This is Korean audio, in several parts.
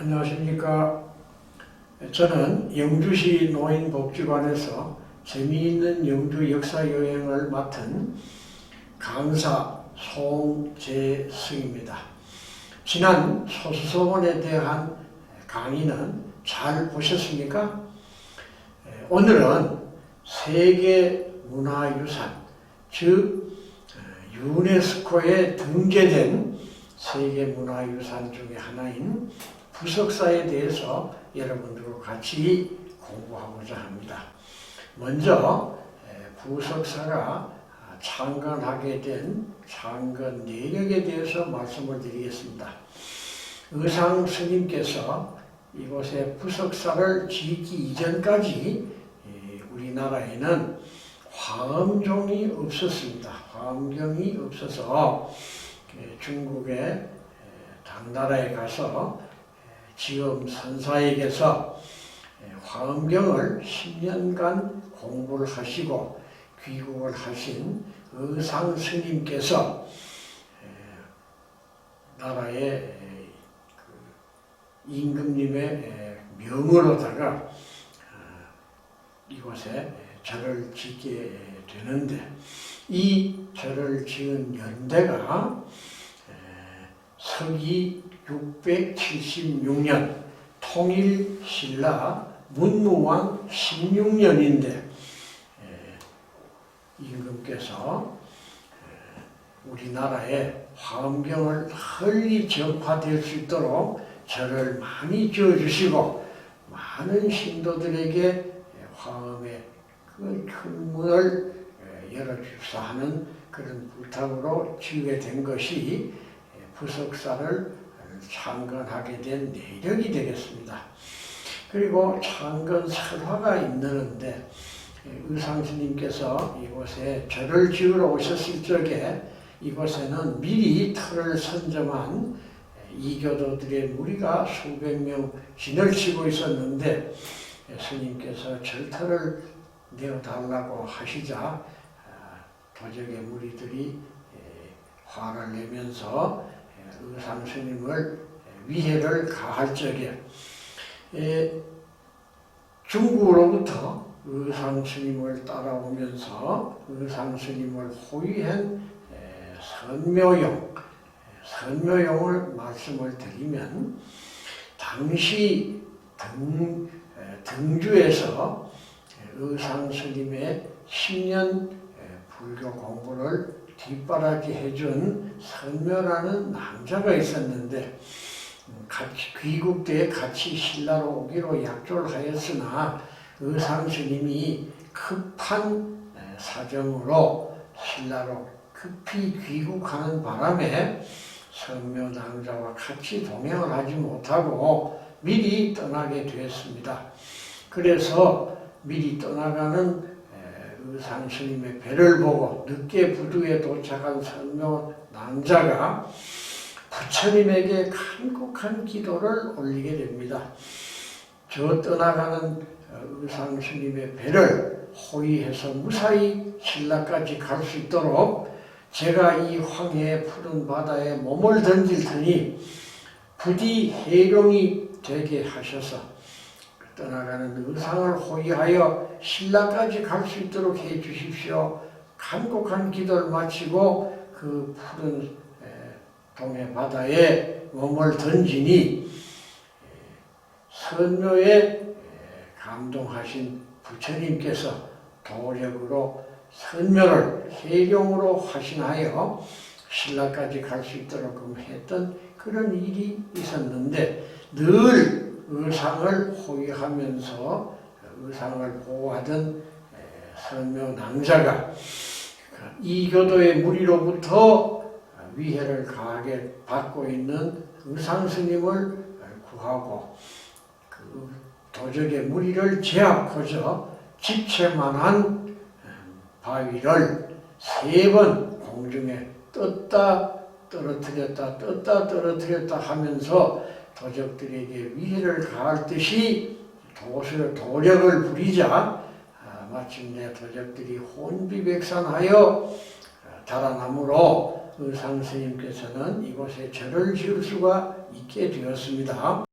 안녕하십니까. 저는 영주시 노인복지관에서 재미있는 영주 역사여행을 맡은 강사 송재승입니다. 지난 소수서원에 대한 강의는 잘 보셨습니까? 오늘은 세계문화유산, 즉 유네스코에 등재된 세계문화유산 중에 하나인 부석사에 대해서 여러분들과 같이 공부하고자 합니다. 먼저 부석사가 창건하게 된 창건 내역에 대해서 말씀을 드리겠습니다. 의상 스님께서 이곳에 부석사를 짓기 이전까지 우리나라에는 화엄종이 없었습니다. 화엄경이 없어서 중국의 당나라에 가서 지엄 선사에게서 화엄경을 10년간 공부를 하시고 귀국을 하신 의상 스님께서 나라의 임금님의 명으로다가 이곳에 절을 짓게 되는데, 이 절을 지은 연대가 서기 676년 통일신라 문무왕 16년인데 임금께서 우리나라에 화엄경을 널리 전파될 수 있도록 절을 많이 지어주시고 많은 신도들에게 화엄의 그 큰 문을 열어주사 하는 그런 부탁으로 지게 된 것이 부석사를 창건하게 된 내력이 되겠습니다. 그리고 창건 설화가 있는데 의상스님께서 이곳에 절을 지으러 오셨을 적에 이곳에는 미리 터를 선점한 이교도들의 무리가 수백 명 진을 치고 있었는데 스님께서 절터를 내어달라고 하시자 도적의 무리들이 화를 내면서 의상스님을 위해를 가할 적에 중국으로부터 의상스님을 따라오면서 의상스님을 호위한 선묘용을 말씀을 드리면, 당시 등주에서 의상스님의 10년 불교 공부를 뒷바라지 해준 선묘라는 남자가 있었는데, 귀국 때 같이 신라로 오기로 약조를 하였으나 의상스님이 급한 사정으로 신라로 급히 귀국하는 바람에 선묘남자와 같이 동행을 하지 못하고 미리 떠나게 되었습니다. 그래서 미리 떠나가는 의상스님의 배를 보고 늦게 부두에 도착한 선묘남자가 부처님에게 간곡한 기도를 올리게 됩니다. 저 떠나가는 의상스님의 배를 호위해서 무사히 신라까지 갈 수 있도록 제가 이 황해의 푸른 바다에 몸을 던질 테니 부디 해룡이 되게 하셔서 떠나가는 의상을 호위하여 신라까지 갈 수 있도록 해 주십시오. 간곡한 기도를 마치고 그 푸른 동해 바다에 몸을 던지니 선묘에 감동하신 부처님께서 도력으로 선묘를 해룡으로 화신하여 신라까지 갈 수 있도록 했던 그런 일이 있었는데, 늘 의상을 호위하면서 의상을 보호하던 선묘남자가 이교도의 무리로부터 위해를 가하게 받고 있는 의상스님을 구하고 그 도적의 무리를 제압하여 집채만한 바위를 3번 공중에 떴다 떨어뜨렸다 떴다 떨어뜨렸다 하면서 도적들에게 위해를 가할 듯이 도력을 부리자 마침내 도적들이 혼비백산하여 달아나므로 의상스님께서는 이곳에 절을 지을 수가 있게 되었습니다.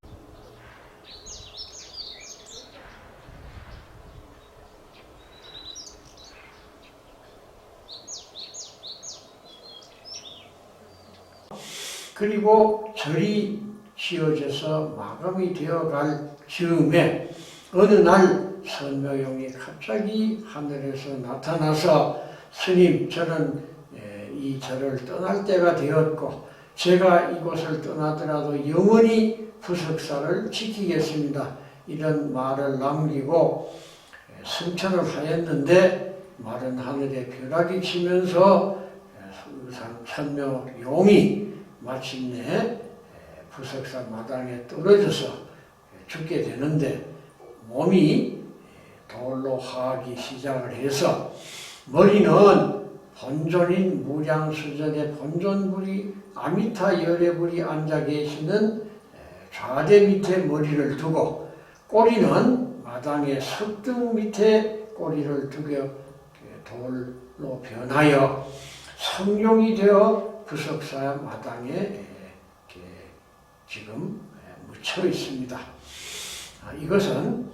그리고 절이 지어져서 마감이 되어갈 즈음에 어느 날 선묘용이 갑자기 하늘에서 나타나서 스님, 저는 이 절을 떠날 때가 되었고 제가 이곳을 떠나더라도 영원히 부석사를 지키겠습니다. 이런 말을 남기고 승천을 하였는데 마른 하늘에 벼락이 치면서 선묘용이 마침내 부석사 마당에 떨어져서 죽게 되는데 몸이 돌로 화하기 시작을 해서 머리는 본존인 무량수전의 본존불이 아미타 열애불이 앉아 계시는 좌대 밑에 머리를 두고 꼬리는 마당의 석등 밑에 꼬리를 두겨 돌로 변하여 성룡이 되어 부석사 마당에 지금 묻혀 있습니다. 이것은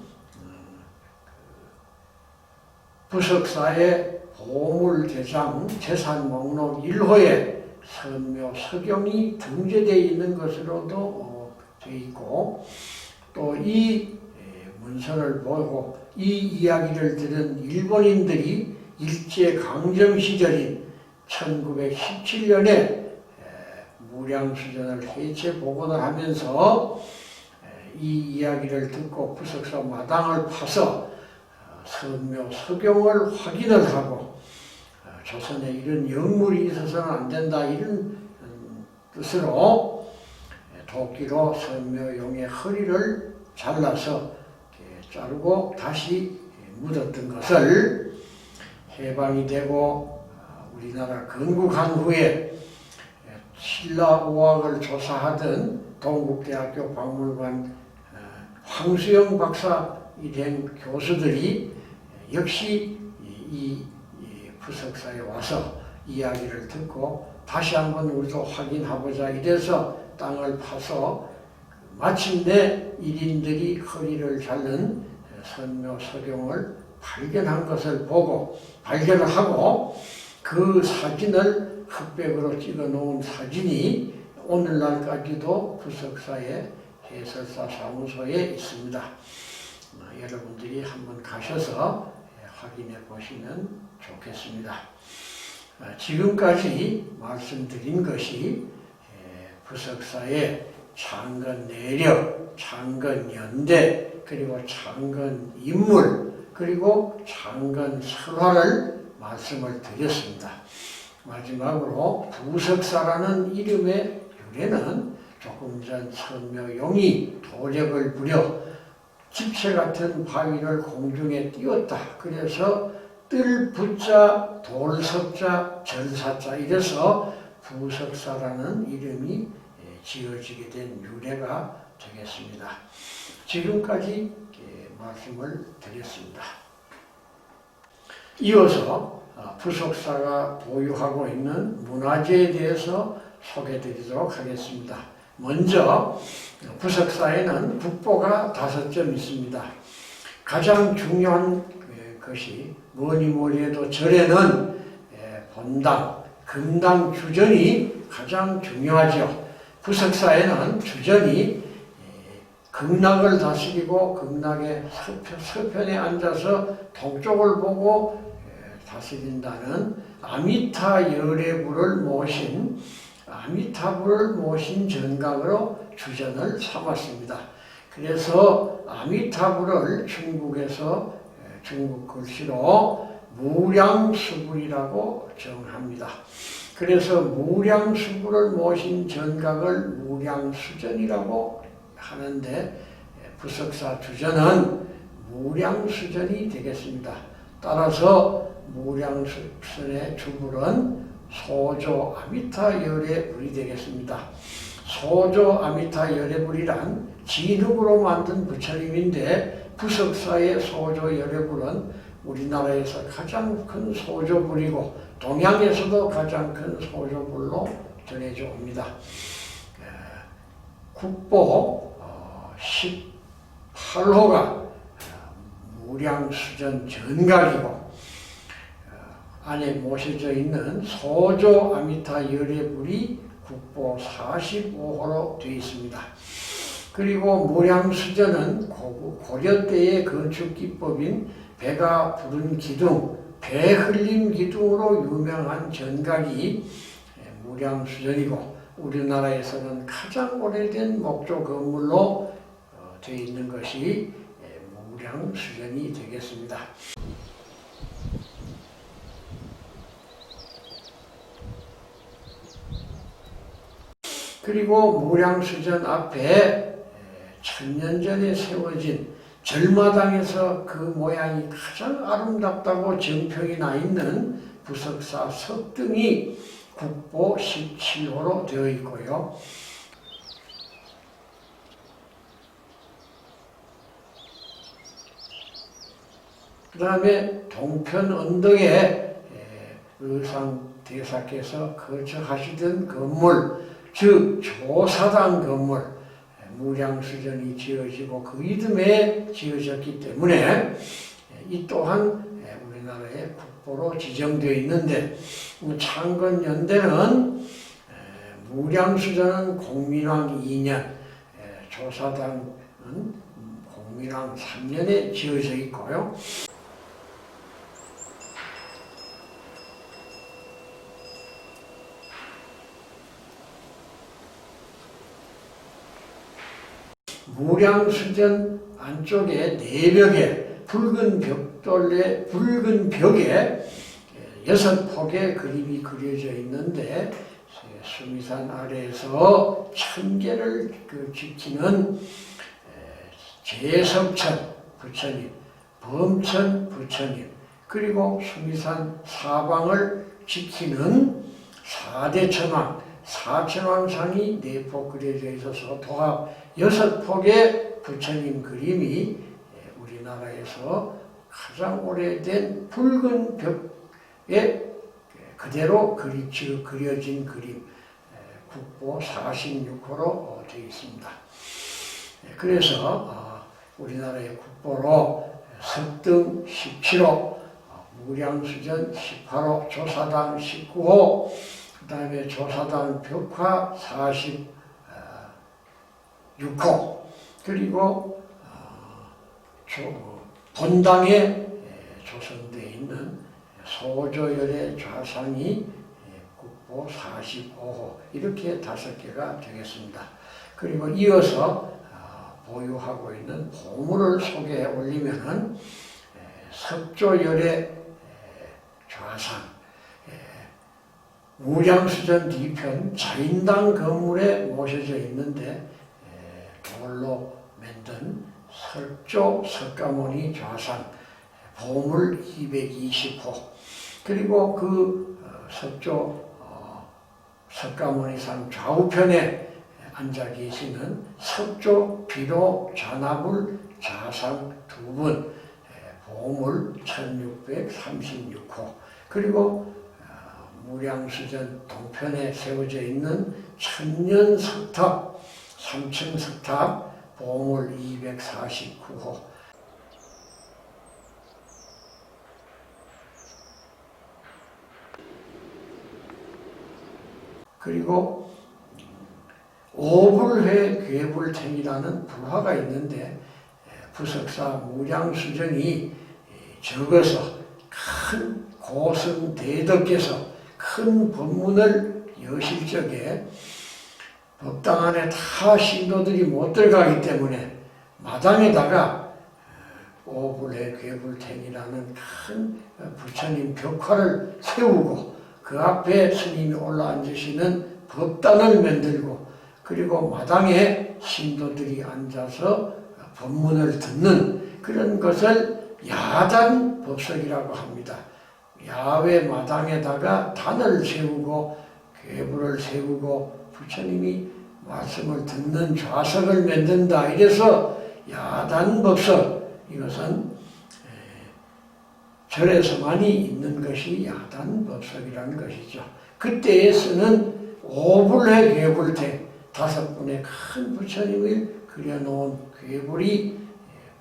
부석사의 보물대장 재산 목록 1호에 선묘 서경이 등재되어 있는 것으로도 되어 있고 또 이 문서를 보고 이 이야기를 들은 일본인들이 일제강점 시절인 1917년에 무량수전을 해체 복원을 하면서 이 이야기를 듣고 부석사 마당을 파서 선묘 서경을 확인을 하고 조선에 이런 영물이 있어서는 안 된다 이런 뜻으로 도끼로 선묘용의 허리를 잘라서 자르고 다시 묻었던 것을 해방이 되고 우리나라 건국한 후에 신라오학을 조사하던 동국대학교 박물관 황수영 박사이 된 교수들이 역시 이 부석사에 와서 이야기를 듣고 다시 한번 우리도 확인해보자 이래서 땅을 파서 마침내 일인들이 허리를 자른 선묘 서경을 발견한 것을 보고 발견을 하고 그 사진을 흑백으로 찍어 놓은 사진이 오늘날까지도 부석사의 해설사 사무소에 있습니다. 여러분들이 한번 가셔서 확인해 보시면 좋겠습니다. 지금까지 말씀드린 것이 부석사의 창건 내력, 창건 연대, 그리고 창건 인물, 그리고 창건 설화를 말씀을 드렸습니다. 마지막으로 부석사라는 이름의 유래는 조금 전 선묘용이 도적을 부려 집체 같은 바위를 공중에 띄웠다. 그래서 뜰 부자, 돌석자, 절사자 이래서 부석사라는 이름이 지어지게 된 유래가 되겠습니다. 지금까지 말씀을 드렸습니다. 이어서 부석사가 보유하고 있는 문화재에 대해서 소개드리도록 하겠습니다. 먼저 부석사에는 국보가 5점 있습니다. 가장 중요한 것이 뭐니 해도 절에는 본당, 금당 주전이 가장 중요하죠. 부석사에는 주전이 극락을 다스리고 극락의 서편에 앉아서 동쪽을 보고 다스린다는 아미타 열애불을 모신 아미타불을 모신 전각으로 주전을 삼았습니다. 그래서 아미타불을 중국에서 중국 글씨로 무량수불이라고 정합니다. 그래서 무량수불을 모신 전각을 무량수전이라고 하는데 부석사 주전은 무량수전이 되겠습니다. 따라서 무량수전의 주불은 소조 아미타 열애불이 되겠습니다. 소조 아미타 열애불이란 진흙으로 만든 부처님인데 부석사의 소조 열애불은 우리나라에서 가장 큰 소조불이고 동양에서도 가장 큰 소조불로 전해져 옵니다. 국보 18호가 무량수전 전각이고 안에 모셔져 있는 소조 아미타 열애불이 국보 45호로 되어 있습니다. 그리고 무량수전은 고려 때의 건축 기법인 배가 부른 기둥, 배 흘림 기둥으로 유명한 전각이 무량수전이고, 우리나라에서는 가장 오래된 목조 건물로 되어 있는 것이 무량수전이 되겠습니다. 그리고 무량수전 앞에 천년 전에 세워진 절마당에서 그 모양이 가장 아름답다고 정평이 나 있는 부석사 석등이 국보 17호로 되어 있고요. 그 다음에 동편 언덕에 의상대사께서 거처하시던 건물, 즉 조사당 건물, 무량수전이 지어지고 그 이듬해 지어졌기 때문에 이 또한 우리나라의 국보로 지정되어 있는데, 창건 연대는 무량수전은 공민왕 2년, 조사당은 공민왕 3년에 지어져 있고요. 무량수전 안쪽에 내벽에 붉은 벽에 6폭의 그림이 그려져 있는데, 수미산 아래에서 천계를 지키는 제석천 부처님, 범천 부처님, 그리고 수미산 사방을 지키는 사대천왕, 사천왕상이 4폭 그려져 있어서 도합 6폭의 부처님 그림이 우리나라에서 가장 오래된 붉은 벽에 그대로 그려진 그림, 국보 46호로 되어 있습니다. 그래서 우리나라의 국보로 석등 17호, 무량수전 18호, 조사당 19호, 그 다음에 조사당 벽화 46호, 그리고 본당에 조성되어 있는 소조열의 좌상이 국보 45호, 이렇게 5개가 되겠습니다. 그리고 이어서 보유하고 있는 보물을 소개해 올리면은 석조열의 좌상, 무량수전 뒤편 자인당 건물에 모셔져 있는데 돌로 만든 설조 석가모니 좌상, 보물 220호, 그리고 그 석조 석가모니상 좌우편에 앉아 계시는 석조 비로 좌나불 좌상 2분, 보물 1636호, 그리고 무량수전 동편에 세워져 있는 천년석탑, 3층 석탑, 보물 249호, 그리고 오불회 괴불탱이라는 불화가 있는데, 부석사 무량수전이 적어서 큰 고승 대덕께서 큰 법문을 여실 적에 법당 안에 다 신도들이 못 들어가기 때문에 마당에다가 오불회 괴불탱이라는 큰 부처님 벽화를 세우고 그 앞에 스님이 올라앉으시는 법단을 만들고, 그리고 마당에 신도들이 앉아서 법문을 듣는 그런 것을 야단법석이라고 합니다. 야외 마당에다가 단을 세우고 괴불을 세우고 부처님이 말씀을 듣는 좌석을 만든다, 이래서 야단법석, 이것은 절에서만이 있는 것이 야단법석이라는 것이죠. 그때에 쓰는 오불회 괴불탱, 5분의 큰 부처님을 그려놓은 괴불이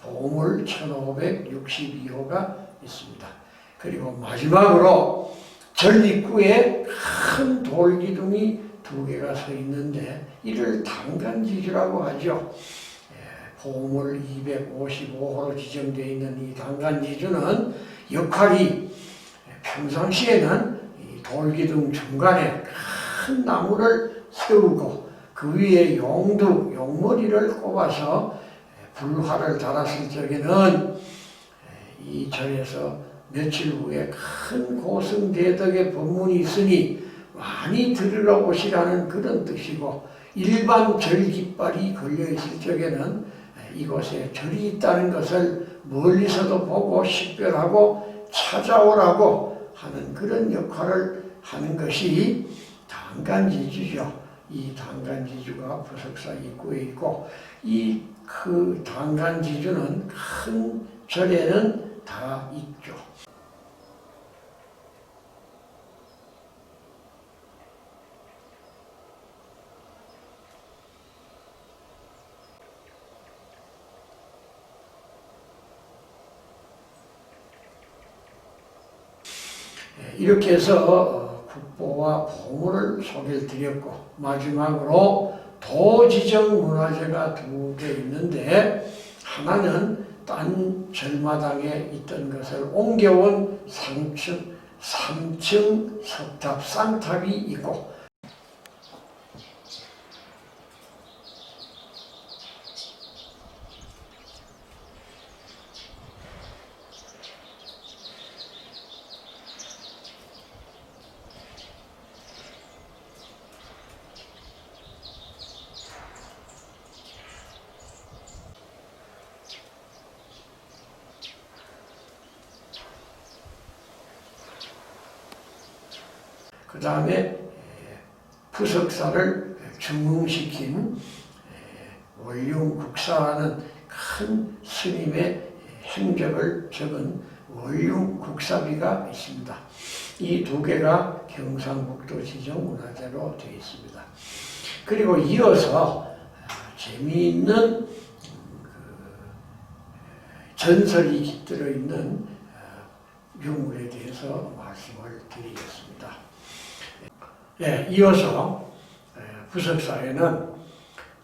보물 1562호가 있습니다. 그리고 마지막으로 절 입구에 큰 돌기둥이 두 개가 서 있는데 이를 단간지주라고 하죠. 보물 255호로 지정되어 있는 이 단간지주는 역할이 평상시에는 이 돌기둥 중간에 큰 나무를 세우고 그 위에 용머리를 꼽아서 불화를 달았을 적에는 이 절에서 며칠 후에 큰 고승대덕의 법문이 있으니 많이 들으러 오시라는 그런 뜻이고, 일반 절 깃발이 걸려있을 적에는 이곳에 절이 있다는 것을 멀리서도 보고 식별하고 찾아오라고 하는 그런 역할을 하는 것이 단간지주죠. 이 단간지주가 부석사 입구에 있고, 이 그 단간지주는 큰 절에는 다 있죠. 이렇게 해서 국보와 보물을 소개를 드렸고, 마지막으로 도지정 문화재가 두 개 있는데, 하나는 딴 절마당에 있던 것을 옮겨온 3층 석탑 쌍탑이 있고, 그 다음에 부석사를 중흥시킨 원륭국사라는 큰 스님의 행적을 적은 원륭국사비가 있습니다. 이 두 개가 경상북도 지정문화재로 되어 있습니다. 그리고 이어서 재미있는 전설이 깃들어 있는 유물에 대해서 말씀을 드리겠습니다. 이어서 부석사에는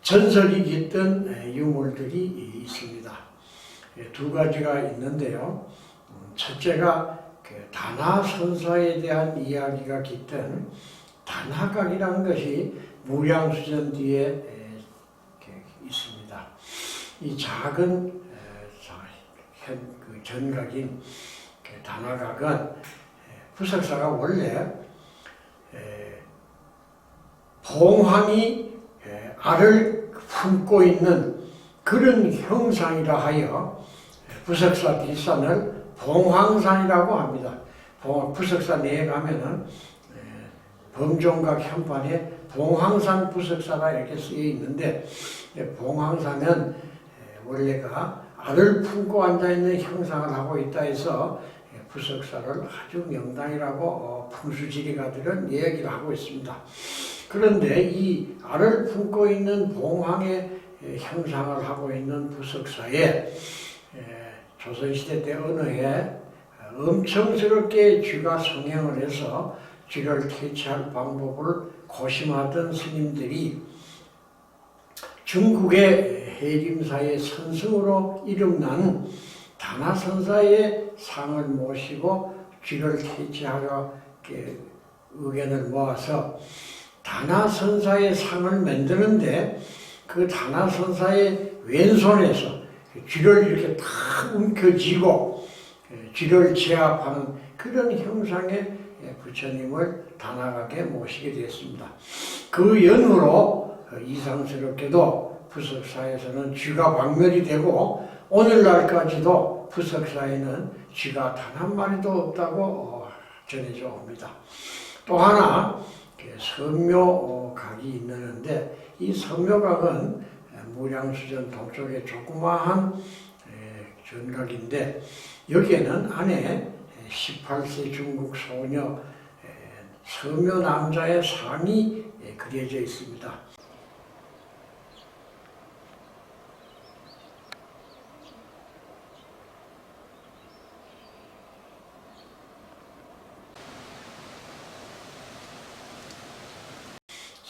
전설이 깃든 유물들이 있습니다. 두 가지가 있는데요. 첫째가 단하선사에 대한 이야기가 깃든 단하각이라는 것이 무량수전 뒤에 있습니다. 이 작은 전각인 단하각은 부석사가 원래 봉황이 알을 품고 있는 그런 형상이라 하여 부석사 뒷산을 봉황산이라고 합니다. 부석사 내에 가면은 범종각 현판에 봉황산 부석사가 이렇게 쓰여 있는데, 봉황산은 원래가 알을 품고 앉아있는 형상을 하고 있다 해서 부석사를 아주 명당이라고 풍수지리가들은 얘기를 하고 있습니다. 그런데 이 알을 품고 있는 봉황의 형상을 하고 있는 부석사에 조선시대 때 어느 해 엄청스럽게 쥐가 성행을 해서 쥐를 퇴치할 방법을 고심하던 스님들이 중국의 해림사의 선승으로 이름난 단하선사의 상을 모시고 쥐를 퇴치하려 의견을 모아서 단하선사의 상을 만드는데, 그 단하선사의 왼손에서 쥐를 이렇게 탁 움켜쥐고 쥐를 제압하는 그런 형상의 부처님을 단하각에 모시게 되었습니다. 그 연후로 이상스럽게도 부석사에서는 쥐가 박멸이 되고, 오늘날까지도 부석사에는 쥐가 단 한 마리도 없다고 전해져 옵니다. 또 하나 섬묘각이 있는데, 이 섬묘각은 무량수전 동쪽의 조그마한 전각인데, 여기에는 안에 18세 중국 소녀 섬묘 남자의 상이 그려져 있습니다.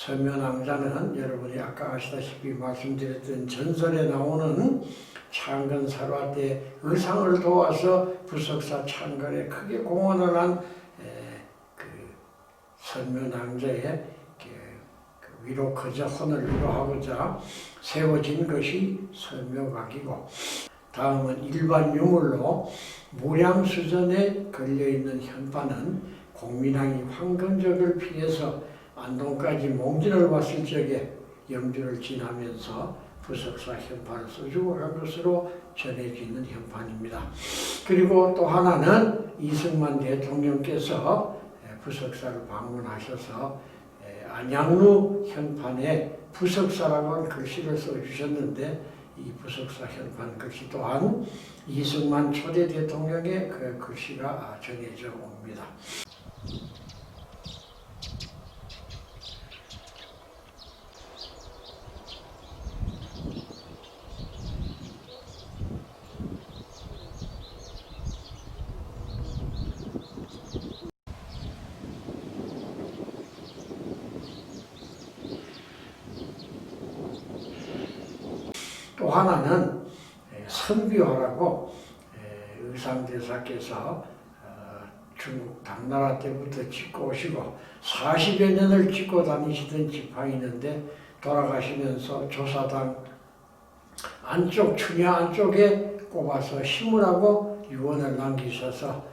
서면왕자는 여러분이 아까 아시다시피 말씀드렸던 전설에 나오는 창건 설화 때 의상을 도와서 부석사 창건에 크게 공헌을 한 그 서면왕자의 위로커자 혼을 위로하고자 세워진 것이 서묘각이고, 다음은 일반 유물로 무량수전에 걸려있는 현판은 공민왕이 황건적을 피해서 안동까지 몽진을 왔을 적에 영주를 지나면서 부석사 현판을 써주고 간 것으로 전해지는 현판입니다. 그리고 또 하나는 이승만 대통령께서 부석사를 방문하셔서 안양루 현판에 부석사라고 하는 글씨를 써주셨는데, 이 부석사 현판 글씨 또한 이승만 초대 대통령의 그 글씨가 전해져 옵니다. 또 하나는 선비화라고 의상대사께서 중국 당나라 때부터 짓고 오시고 40여 년을 짓고 다니시던 지팡이인데, 돌아가시면서 조사당 안쪽, 추녀 안쪽에 꼽아서 심으라고 유언을 남기셔서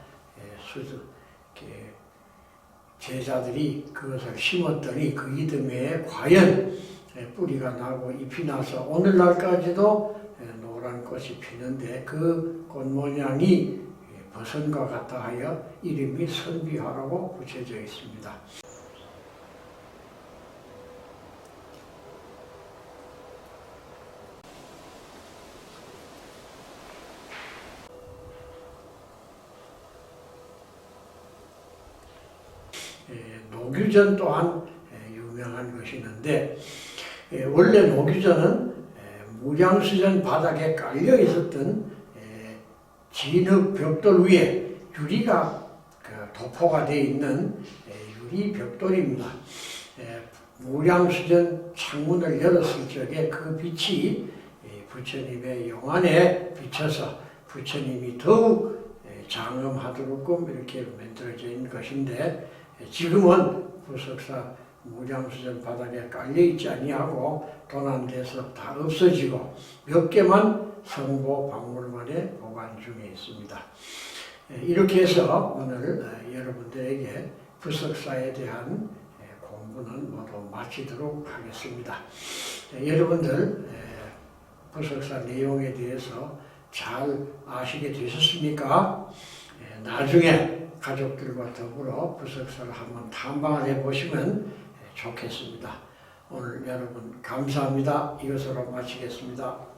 제자들이 그것을 심었더니 그 이듬해에 과연 뿌리가 나고 잎이 나서 오늘날까지도 노란 꽃이 피는데, 그 꽃 모양이 버선과 같아 하여 이름이 선비화라고 붙여져 있습니다. 노규전 또한 유명한 것이 있는데, 원래 노규전은 무량수전 바닥에 깔려 있었던 진흙 벽돌 위에 유리가 도포가 되어 있는 유리 벽돌입니다. 무량수전 창문을 열었을 적에 그 빛이 부처님의 용안에 비쳐서 부처님이 더욱 장엄하도록끔 이렇게 만들어져 있는 것인데, 지금은 부석사 무량수전 바닥에 깔려있지 아니하고 도난돼서 다 없어지고 몇 개만 성보 박물관에 보관 중에 있습니다. 이렇게 해서 오늘 여러분들에게 부석사에 대한 공부는 모두 마치도록 하겠습니다. 여러분들 부석사 내용에 대해서 잘 아시게 되셨습니까? 나중에 가족들과 더불어 부석사를 한번 탐방을 해보시면 좋겠습니다. 오늘 여러분 감사합니다. 이것으로 마치겠습니다.